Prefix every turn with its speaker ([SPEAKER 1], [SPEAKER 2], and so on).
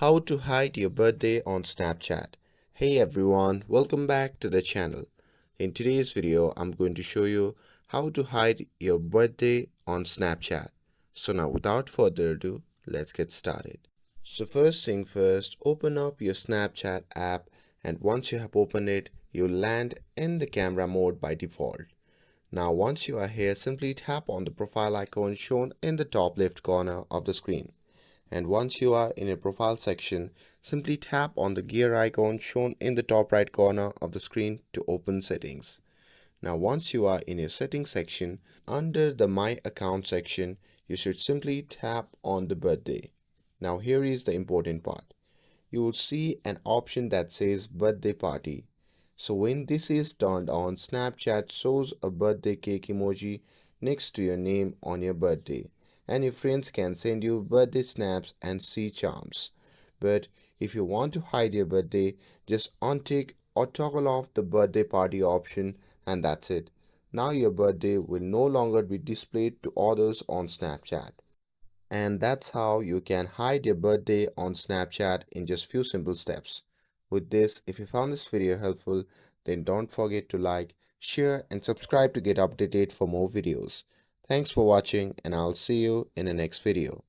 [SPEAKER 1] How to hide your birthday on Snapchat. Hey everyone, welcome back to the channel. In today's video, I'm going to show you how to hide your birthday on Snapchat. So now without further ado, let's get started. So first thing first, open up your Snapchat app, and once you have opened it, you'll land in the camera mode by default. Now once you are here, simply tap on the profile icon shown in the top left corner of the screen. And once you are in your profile section, simply tap on the gear icon shown in the top right corner of the screen to open settings. Now once you are in your settings section, under the My Account section, you should simply tap on the birthday. Now here is the important part. You will see an option that says birthday party. So when this is turned on, Snapchat shows a birthday cake emoji next to your name on your birthday, and your friends can send you birthday snaps and see charms. But if you want to hide your birthday, just untick or toggle off the birthday party option, and that's it. Now your birthday will no longer be displayed to others on Snapchat. And that's how you can hide your birthday on Snapchat in just few simple steps. With this, if you found this video helpful, then don't forget to like, share and subscribe to get updated for more videos. Thanks for watching, and I'll see you in the next video.